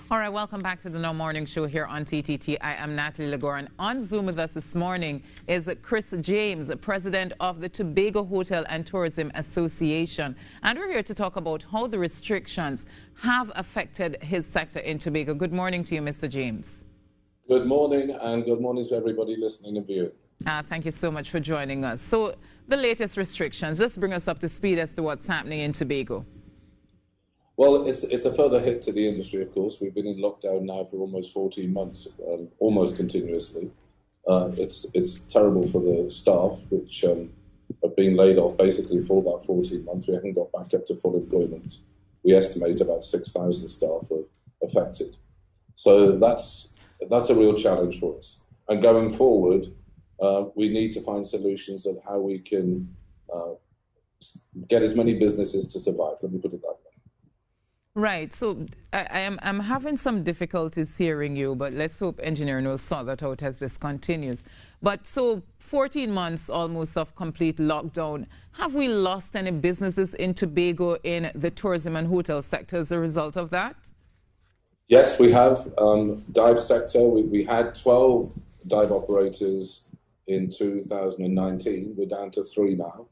All right, welcome back to the No Morning Show here on TTT. I am Natalie Legore, and on Zoom with us this morning is Chris James, president of the Tobago Hotel and Tourism Association. And we're here to talk about how the restrictions have affected his sector in Tobago. Good morning to you, Mr. James. Good morning, and good morning to everybody listening and viewing. Thank you so much for joining us. So the latest restrictions, just bring us up to speed as to what's happening in Tobago. Well, it's a further hit to the industry, of course. We've been in lockdown now for almost 14 months, almost continuously. It's terrible for the staff, which have been laid off basically for that 14 months. We haven't got back up to full employment. We estimate about 6,000 staff are affected. So that's a real challenge for us. And going forward, we need to find solutions of how we can get as many businesses to survive. Let me put it that way. Right. So I'm having some difficulties hearing you, but let's hope engineering will sort that out as this continues. But so 14 months almost of complete lockdown. Have we lost any businesses in Tobago in the tourism and hotel sector as a result of that? Yes, we have. Dive sector, we had 12 dive operators in 2019. We're down to 3 now.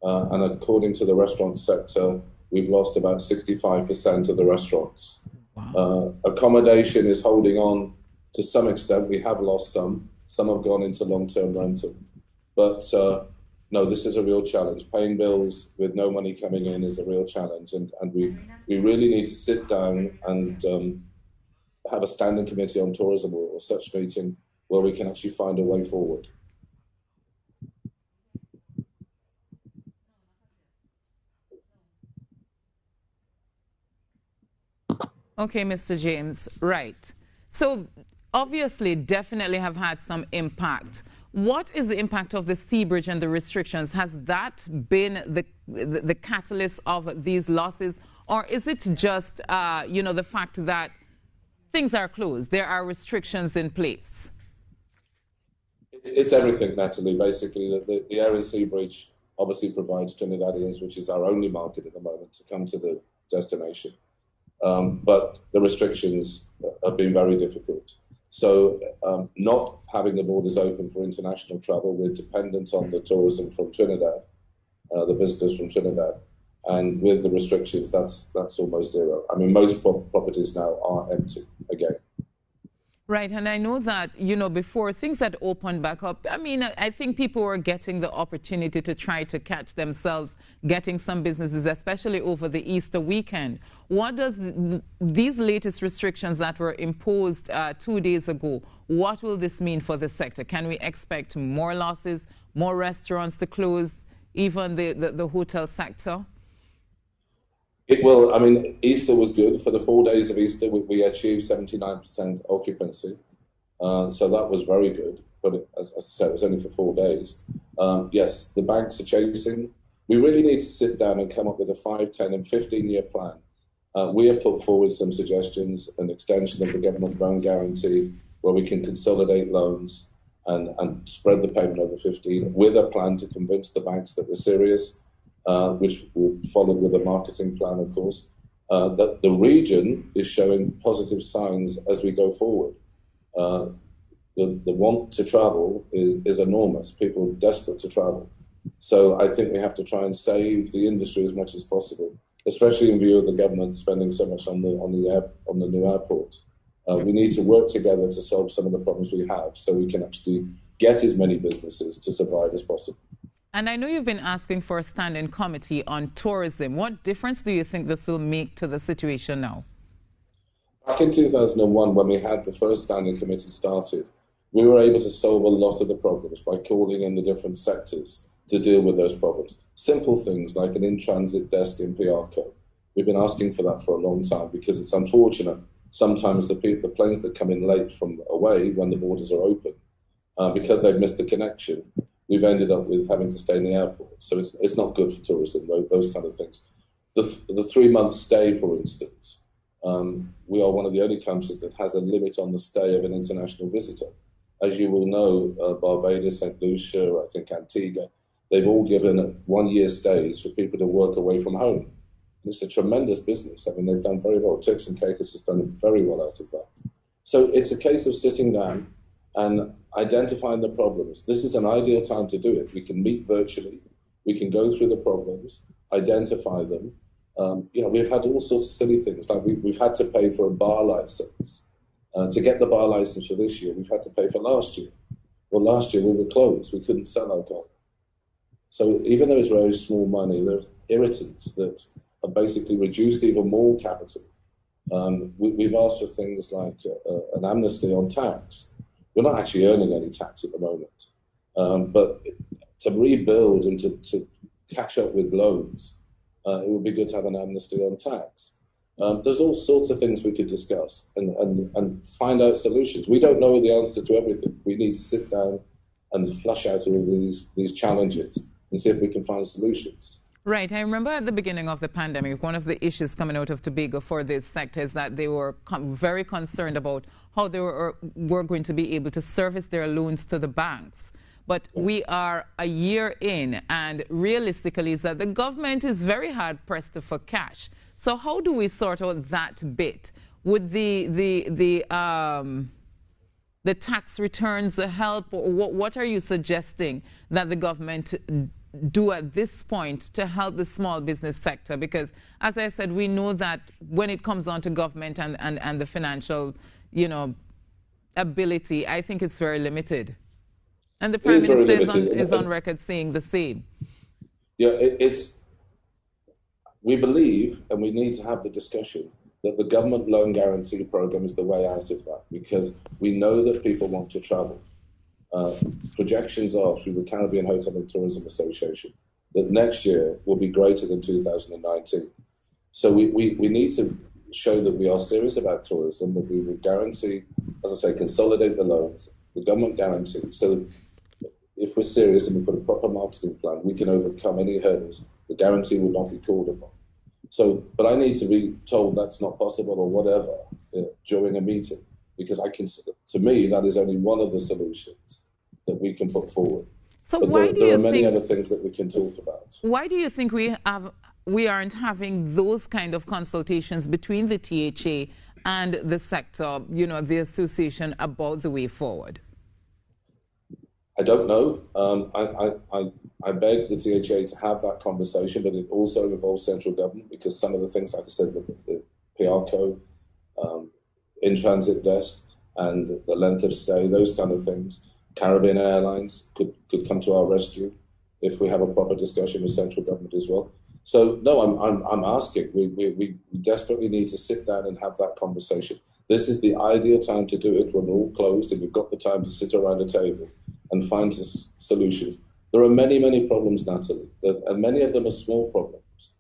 And according to the restaurant sector, we've lost about 65% of the restaurants. Wow. Accommodation is holding on to some extent. We have lost some. Some have gone into long-term rental. But no, this is a real challenge. Paying bills with no money coming in is a real challenge. And we really need to sit down and have a standing committee on tourism or such meeting where we can actually find a way forward. Okay, Mr. James, right. So obviously, definitely have had some impact. What is the impact of the sea bridge and the restrictions? Has that been the catalyst of these losses? Or is it just, the fact that things are closed, there are restrictions in place? It's everything, Natalie. Basically, the air and sea bridge obviously provides Trinidadians, which is our only market at the moment, to come to the destination. But the restrictions have been very difficult. So not having the borders open for international travel, we're dependent on the tourism from Trinidad, the visitors from Trinidad. And with the restrictions, that's almost zero. I mean, most properties now are empty again. Right, and I know that, before things had opened back up, I mean, I think people were getting the opportunity to try to catch themselves getting some businesses, especially over the Easter weekend. What does these latest restrictions that were imposed 2 days ago, what will this mean for the sector? Can we expect more losses, more restaurants to close, even the hotel sector? It will. I mean, Easter was good. For the 4 days of Easter, we achieved 79% occupancy. So that was very good. But as I said, it was only for 4 days. Yes, the banks are chasing. We really need to sit down and come up with a 5, 10 and 15-year plan. We have put forward some suggestions, an extension of the government loan guarantee where we can consolidate loans and spread the payment over 15 with a plan to convince the banks that we're serious. Which will follow with a marketing plan, of course, that the region is showing positive signs as we go forward. The want to travel is enormous. People are desperate to travel. So I think we have to try and save the industry as much as possible, especially in view of the government spending so much on the new airport. We need to work together to solve some of the problems we have so we can actually get as many businesses to survive as possible. And I know you've been asking for a standing committee on tourism. What difference do you think this will make to the situation now? Back in 2001, when we had the first standing committee started, we were able to solve a lot of the problems by calling in the different sectors to deal with those problems. Simple things like an in-transit desk in PRCO. We've been asking for that for a long time because it's unfortunate. Sometimes the planes that come in late from away when the borders are open, because they've missed the connection, we've ended up with having to stay in the airport. So it's not good for tourism, those kind of things. The 3-month stay, for instance, we are one of the only countries that has a limit on the stay of an international visitor. As you will know, Barbados, St. Lucia, I think Antigua, they've all given 1-year stays for people to work away from home. It's a tremendous business. I mean, they've done very well. Turks and Caicos has done very well out of that. So it's a case of sitting down and identifying the problems. This is an ideal time to do it. We can meet virtually. We can go through the problems, identify them. We've had all sorts of silly things. Like we've had to pay for a bar license. To get the bar license for this year, we've had to pay for last year. Well, last year we were closed. We couldn't sell alcohol. So even though it's very small money, there's irritants that have basically reduced even more capital. We've asked for things like an amnesty on tax. We're not actually earning any tax at the moment. But to rebuild and to catch up with loans, it would be good to have an amnesty on tax. There's all sorts of things we could discuss and find out solutions. We don't know the answer to everything. We need to sit down and flush out all these challenges and see if we can find solutions. Right. I remember at the beginning of the pandemic, one of the issues coming out of Tobago for this sector is that they were very concerned about how they were going to be able to service their loans to the banks. But we are a year in, and realistically is that the government is very hard pressed for cash. So how do we sort out that bit? Would the tax returns help? Or what are you suggesting that the government do at this point to help the small business sector? Because, as I said, we know that when it comes on to government and the financial, ability, I think it's very limited. And the Prime Minister is on record saying the same. Yeah, we believe, and we need to have the discussion, that the government loan guarantee program is the way out of that, because we know that people want to travel. Projections are through the Caribbean Hotel and Tourism Association that next year will be greater than 2019. So we need to show that we are serious about tourism, that we will guarantee, as I say, consolidate the loans, the government guarantee, so that if we're serious and we put a proper marketing plan, we can overcome any hurdles. The guarantee will not be called upon. So, but I need to be told that's not possible or whatever during a meeting, because to me, that is only one of the solutions that we can put forward. So but there are many other things that we can talk about. Why do you think we aren't having those kind of consultations between the THA and the sector, the association, about the way forward? I don't know. I beg the THA to have that conversation, but it also involves central government, because some of the things, like I said, the PRCO, in-transit desk, and the length of stay, those kind of things, Caribbean Airlines could come to our rescue if we have a proper discussion with central government as well. So no, I'm asking. We desperately need to sit down and have that conversation. This is the ideal time to do it when we're all closed and we've got the time to sit around a table and find solutions. There are many, many problems, Natalie, and many of them are small problems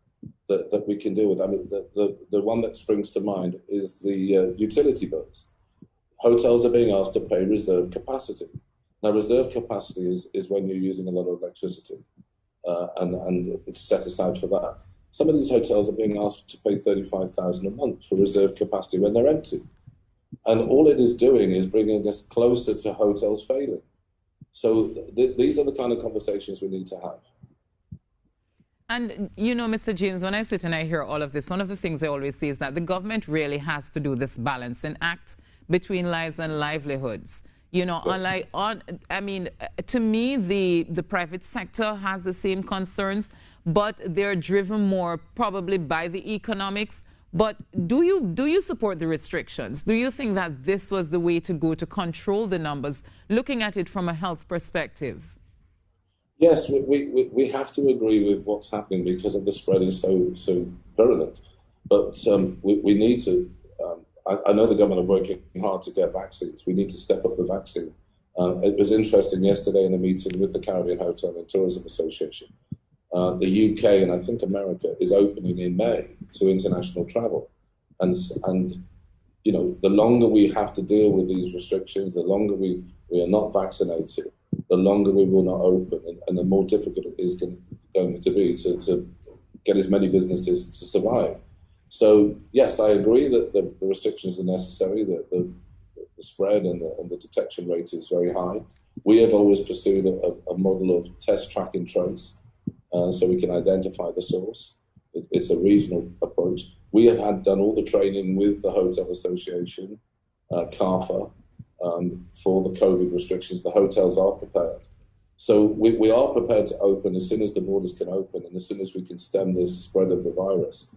that we can deal with. I mean, the one that springs to mind is the utility bills. Hotels are being asked to pay reserve capacity. Now, reserve capacity is when you're using a lot of electricity, and it's set aside for that. Some of these hotels are being asked to pay $35,000 a month for reserve capacity when they're empty. And all it is doing is bringing us closer to hotels failing. So these are the kind of conversations we need to have. And, Mr. James, when I sit and I hear all of this, one of the things I always say is that the government really has to do this balancing act between lives and livelihoods. Yes. To me, the private sector has the same concerns, but they're driven more probably by the economics. But do you support the restrictions? Do you think that this was the way to go to control the numbers, looking at it from a health perspective? Yes, we have to agree with what's happening because of the spread is so virulent. But we need to. I know the government are working hard to get vaccines. We need to step up the vaccine. It was interesting yesterday in a meeting with the Caribbean Hotel and Tourism Association. The UK and I think America is opening in May to international travel, and the longer we have to deal with these restrictions, the longer we are not vaccinated, the longer we will not open, and the more difficult it is going to be to get as many businesses to survive. So yes, I agree that the restrictions are necessary. The spread and the detection rate is very high. We have always pursued a model of test, track, and trace. So we can identify the source. It's a regional approach. We have done all the training with the Hotel Association, CARFA, for the COVID restrictions. The hotels are prepared. So we are prepared to open as soon as the borders can open and as soon as we can stem this spread of the virus.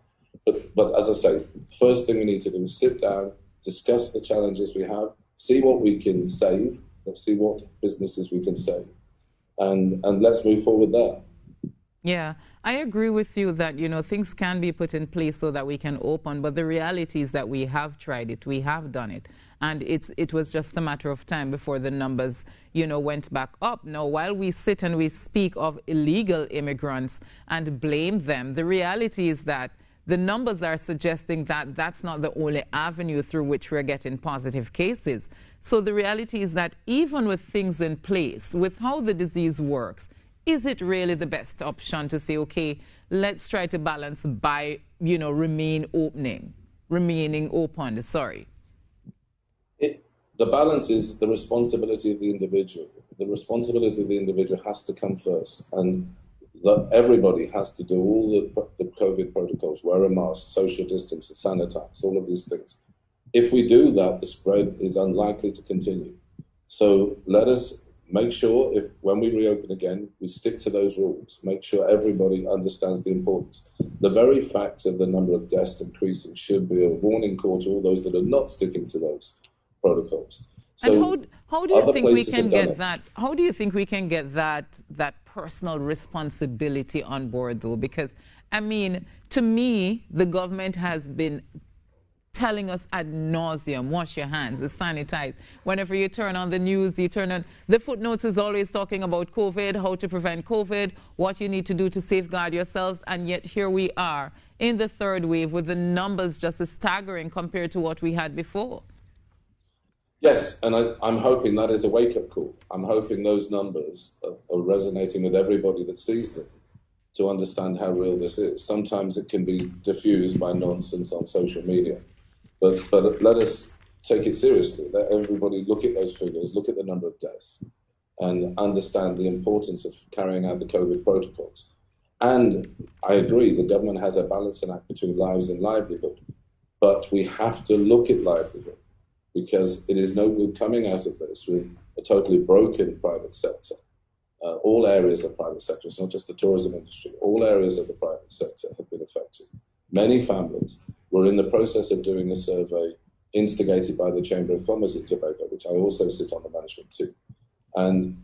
But as I say, first thing we need to do is sit down, discuss the challenges we have, see what we can save, let's see what businesses we can save, and let's move forward there. Yeah, I agree with you that, things can be put in place so that we can open, but the reality is that we have tried it, we have done it, and it was just a matter of time before the numbers, went back up. Now, while we sit and we speak of illegal immigrants and blame them, the reality is that the numbers are suggesting that that's not the only avenue through which we're getting positive cases. So the reality is that even with things in place, with how the disease works, is it really the best option to say, okay, let's try to balance by, remaining open, sorry? The balance is the responsibility of the individual. The responsibility of the individual has to come first. And everybody has to do all the COVID protocols, wear a mask, social distance, sanitize, all of these things. If we do that, the spread is unlikely to continue. So let us make sure when we reopen again, we stick to those rules. Make sure everybody understands the importance. The very fact of the number of deaths increasing should be a warning call to all those that are not sticking to those protocols. So and how do you think we can get that? How do you think we can get that personal responsibility on board, though? Because I mean, to me, the government has been telling us ad nauseum, wash your hands, sanitize. Whenever you turn on the news, you turn on the footnotes is always talking about COVID, how to prevent COVID, what you need to do to safeguard yourselves, and yet here we are in the third wave with the numbers just as staggering compared to what we had before. Yes, and I'm hoping that is a wake-up call. I'm hoping those numbers are resonating with everybody that sees them to understand how real this is. Sometimes it can be diffused by nonsense on social media, but let us take it seriously. Let everybody look at those figures, look at the number of deaths, and understand the importance of carrying out the COVID protocols. And I agree, the government has a balancing act between lives and livelihood, but we have to look at livelihood, because it is no good coming out of this with a totally broken private sector. All areas of private sector, it's not just the tourism industry, all areas of the private sector have been affected. Many families were in the process of doing a survey instigated by the Chamber of Commerce in Tobago, which I also sit on the management team. And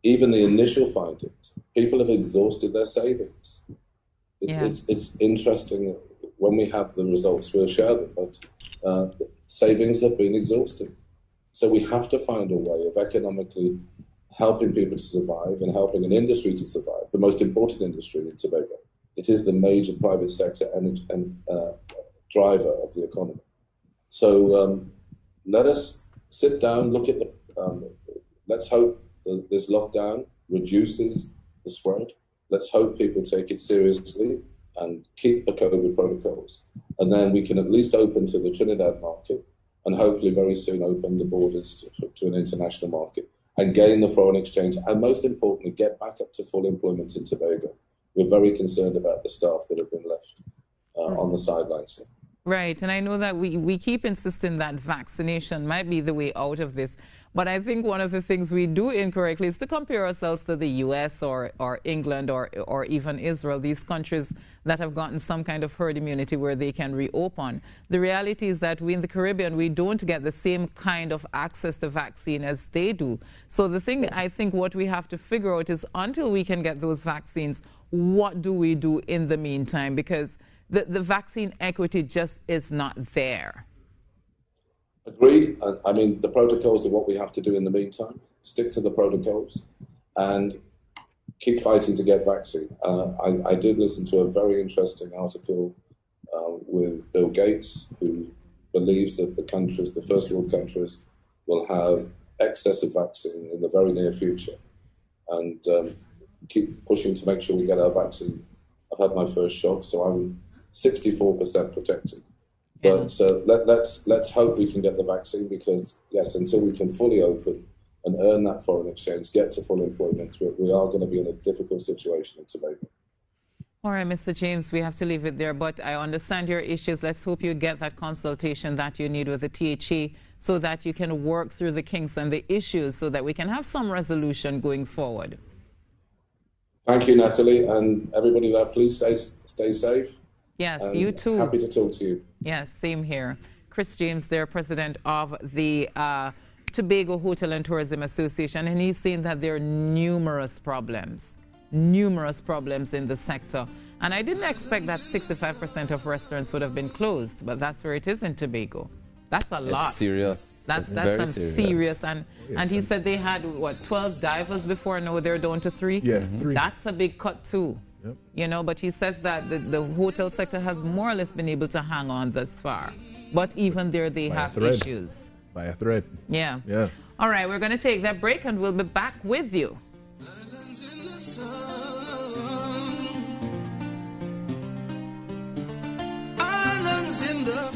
even the initial findings, people have exhausted their savings. It's interesting. When we have the results, we'll share them, but savings have been exhausted. So we have to find a way of economically helping people to survive and helping an industry to survive, the most important industry in Tobago. It is the major private sector and driver of the economy. So let us sit down, look at let's hope that this lockdown reduces the spread. Let's hope people take it seriously and keep the COVID protocols. And then we can at least open to the Trinidad market and hopefully very soon open the borders to an international market and gain the foreign exchange. And most importantly, get back up to full employment in Tobago. We're very concerned about the staff that have been left on the sidelines here. Right, and I know that we keep insisting that vaccination might be the way out of this. But I think one of the things we do incorrectly is to compare ourselves to the US or England or even Israel, these countries that have gotten some kind of herd immunity where they can reopen. The reality is that we in the Caribbean, we don't get the same kind of access to vaccine as they do. So the thing, I think what we have to figure out is until we can get those vaccines, what do we do in the meantime? Because the vaccine equity just is not there. Agreed. I mean, the protocols are what we have to do in the meantime. Stick to the protocols and keep fighting to get vaccine. I did listen to a very interesting article with Bill Gates, who believes that the first world countries, will have excess of vaccine in the very near future, and keep pushing to make sure we get our vaccine. I've had my first shot, so I'm 64% protected. But let's hope we can get the vaccine, because, yes, until we can fully open and earn that foreign exchange, get to full employment, we are going to be in a difficult situation in Tobago. All right, Mr. James, we have to leave it there, but I understand your issues. Let's hope you get that consultation that you need with the THE so that you can work through the kinks and the issues so that we can have some resolution going forward. Thank you, Natalie, and everybody there, please stay safe. Yes, you too. Happy to talk to you. Yes, same here. Chris James, there, president of the Tobago Hotel and Tourism Association, and he's saying that there are numerous problems in the sector. And I didn't expect that 65% of restaurants would have been closed, but that's where it is in Tobago. That's a lot. It's serious. That's some serious. And he said they had, what, 12 divers before, now they're down to 3? Yeah, 3. That's a big cut too. Yep. You know, but he says that the hotel sector has more or less been able to hang on thus far. But even there, they have issues. By a thread. Yeah. Yeah. All right, we're going to take that break and we'll be back with you.